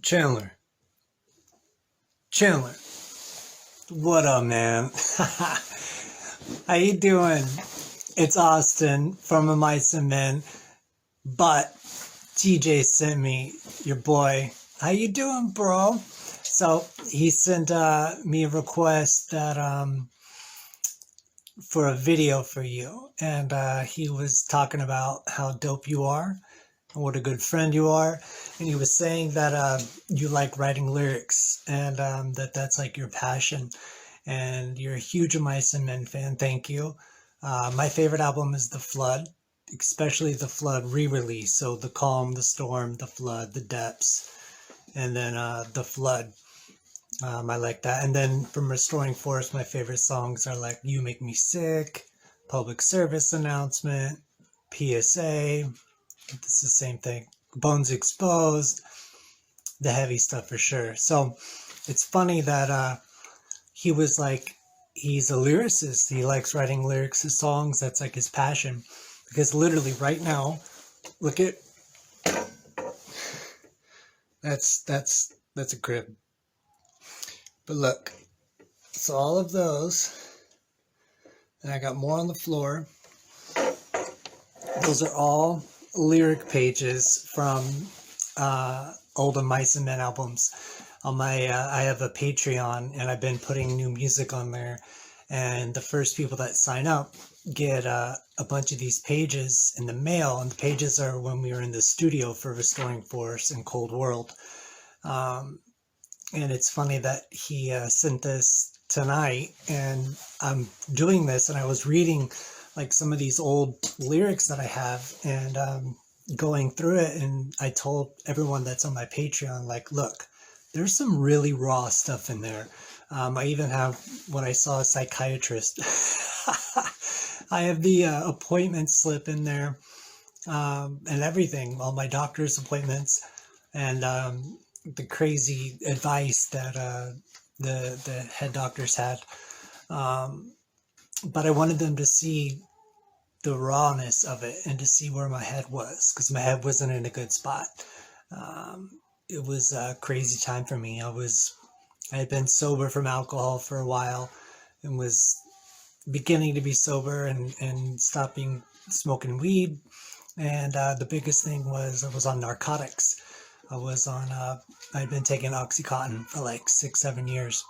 Chandler, Chandler, what up, man? How you doing? It's Austin from A Mice and Men, but TJ sent me your boy. How you doing, bro? So he sent me a request that for a video for you, and he was talking about how dope you are and what a good friend you are, and he was saying that you like writing lyrics and that's like your passion, and you're a huge Mice and Men fan. Thank you. My favorite album is The Flood, especially The Flood re-release. So The Calm, The Storm, The Flood, The Depths, and then The Flood. I like that. And then from Restoring Force, my favorite songs are like You Make Me Sick, Public Service Announcement, PSA. It's the same thing. Bones Exposed, the heavy stuff for sure. So it's funny that he was like, he's a lyricist. He likes writing lyrics to songs. That's like his passion. Because literally right now, look at that's a crib. But look, so all of those, and I got more on the floor. Those are all lyric pages from older Mice and Men albums. On my, I have a Patreon, and I've been putting new music on there. And the first people that sign up get a bunch of these pages in the mail. And the pages are when we were in the studio for Restoring Force and Cold World. And it's funny that he sent this tonight, and I'm doing this, and I was reading like some of these old lyrics that I have, and going through it, and I told everyone that's on my Patreon, like, look, there's some really raw stuff in there. I even have, when I saw a psychiatrist, I have the appointment slip in there, and everything, all my doctor's appointments, and the crazy advice that the head doctors had. But I wanted them to see the rawness of it and to see where my head was, because my head wasn't in a good spot. It was a crazy time for me. I had been sober from alcohol for a while and was beginning to be sober and stopping smoking weed. And the biggest thing was I was on narcotics. I'd been taking Oxycontin for like 6, 7 years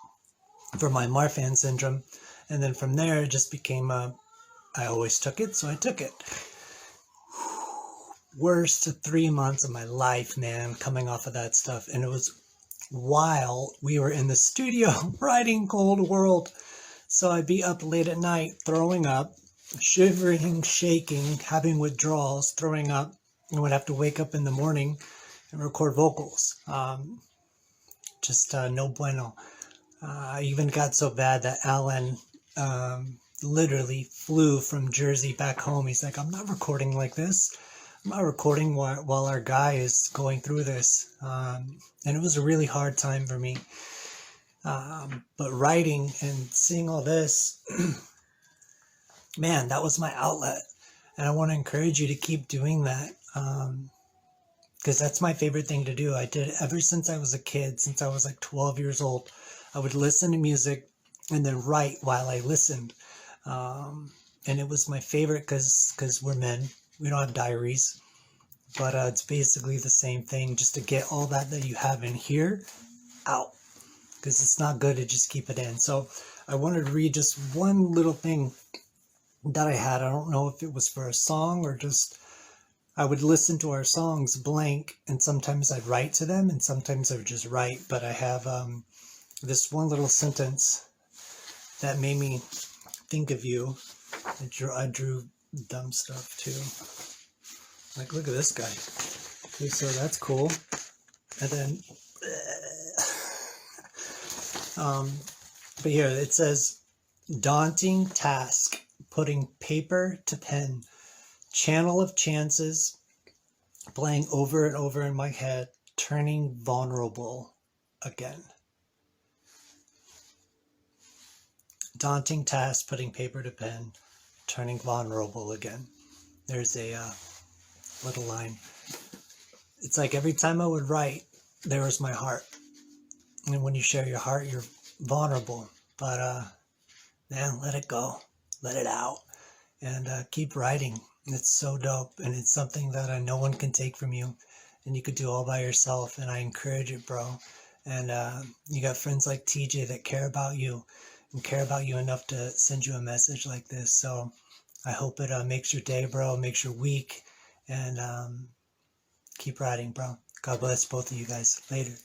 for my Marfan syndrome. And then from there, it just became I always took it, so I took it. Worst 3 months of my life, man, coming off of that stuff. And it was while we were in the studio writing Cold World. So I'd be up late at night, throwing up, shivering, shaking, having withdrawals, throwing up, and would have to wake up in the morning and record vocals. Just no bueno. I even got so bad that Alan literally flew from Jersey back home. He's like, I'm not recording like this. I'm not recording while our guy is going through this. And it was a really hard time for me. But writing and seeing all this, man, that was my outlet. And I want to encourage you to keep doing that. Because that's my favorite thing to do. I did it ever since I was a kid, since I was like 12 years old. I would listen to music and then write while I listened. And it was my favorite because we're men. We don't have diaries. But it's basically the same thing, just to get all that you have in here out. Because it's not good to just keep it in. So I wanted to read just one little thing that I had. I don't know if it was for a song or just... I would listen to our songs blank, and sometimes I'd write to them, and sometimes I would just write. But I have this one little sentence that made me think of you. I drew dumb stuff too. Like, look at this guy. Okay, so that's cool. And then, but here it says, daunting task, putting paper to pen. Channel of chances, playing over and over in my head, turning vulnerable again. Daunting task, putting paper to pen, turning vulnerable again. There's a little line. It's like every time I would write, there was my heart. And when you share your heart, you're vulnerable. But man, let it go, let it out, and keep writing. It's so dope, and it's something that no one can take from you, and you could do all by yourself. And I encourage it, bro. And you got friends like TJ that care about you and care about you enough to send you a message like this. So I hope it makes your day, bro, makes your week, and keep writing, bro. God bless both of you guys. Later.